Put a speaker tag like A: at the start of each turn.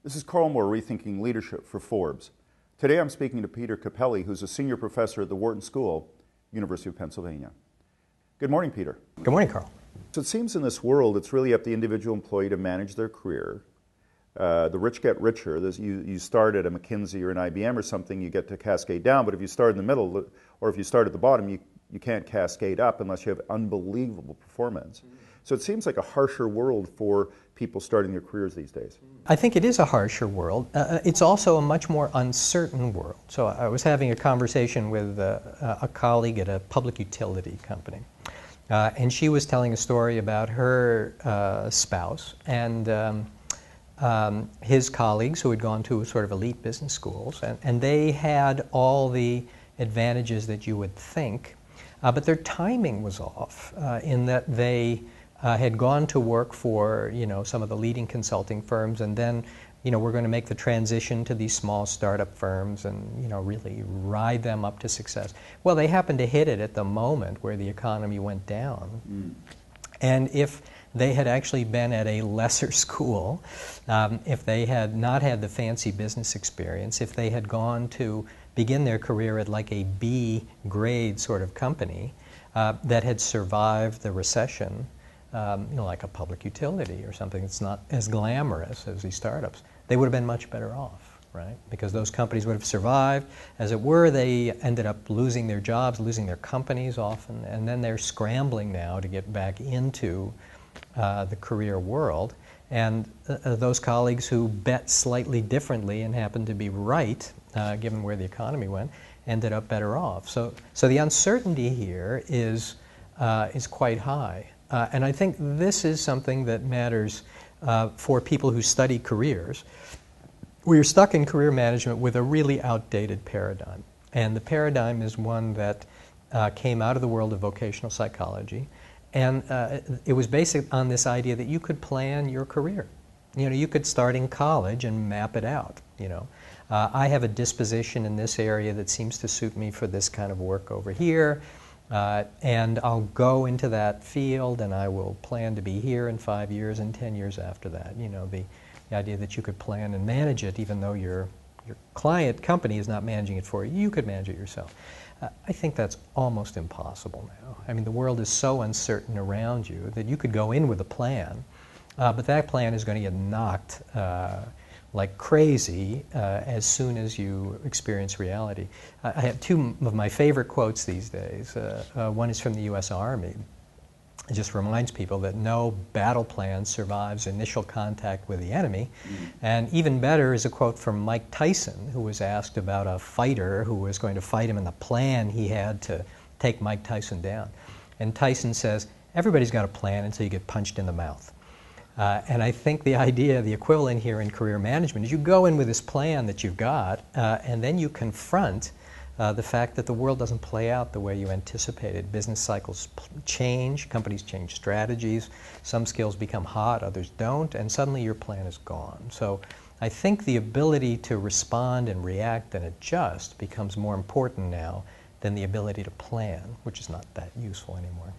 A: This is Karl Rethinking Leadership for Forbes. Today I'm speaking to Peter Cappelli, who's a senior professor at the Wharton School, University of Pennsylvania. Good morning, Peter.
B: Good morning, Karl.
A: So it seems in this world it's really up to the individual employee to manage their career. The rich get richer. You start at a McKinsey or an IBM or something, you get to cascade down, but if you start in the middle or if you start at the bottom, you can't cascade up unless you have unbelievable performance. So it seems like a harsher world for people starting their careers these days.
B: I think it is a harsher world. It's also a much more uncertain world. So I was having a conversation with a colleague at a public utility company. And she was telling a story about her spouse and his colleagues who had gone to sort of elite business schools. And they had all the advantages that you would think, but their timing was off in that they had gone to work for, some of the leading consulting firms, and then, we're going to make the transition to these small startup firms and, really ride them up to success. Well, they happened to hit it at the moment where the economy went down. And if they had actually been at a lesser school, if they had not had the fancy business experience, if they had gone to begin their career at like a B grade sort of company that had survived the recession, like a public utility or something that's not as glamorous as these startups, they would have been much better off, right? Because those companies would have survived. As it were, they ended up losing their jobs, losing their companies often, and then they're scrambling now to get back into the career world. And those colleagues who bet slightly differently and happened to be right, given where the economy went, ended up better off. So the uncertainty here is quite high. And I think this is something that matters for people who study careers. We're stuck in career management with a really outdated paradigm. And the paradigm is one that came out of the world of vocational psychology. And it was based on this idea that you could plan your career. You could start in college and map it out. I have a disposition in this area that seems to suit me for this kind of work over here. And I'll go into that field and I will plan to be here in 5 years and 10 years after that. The idea that you could plan and manage it even though your client company is not managing it for you, you could manage it yourself. I think that's almost impossible now. I mean, the world is so uncertain around you that you could go in with a plan, but that plan is going to get knocked like crazy as soon as you experience reality. I have two of my favorite quotes these days. One is from the U.S. Army. It just reminds people that no battle plan survives initial contact with the enemy. And even better is a quote from Mike Tyson, who was asked about a fighter who was going to fight him and the plan he had to take Mike Tyson down. And Tyson says, everybody's got a plan until you get punched in the mouth. And I think the idea, the equivalent here in career management, is you go in with this plan that you've got, and then you confront the fact that the world doesn't play out the way you anticipated. Business cycles change, companies change strategies, some skills become hot, others don't, and suddenly your plan is gone. So I think the ability to respond and react and adjust becomes more important now than the ability to plan, which is not that useful anymore.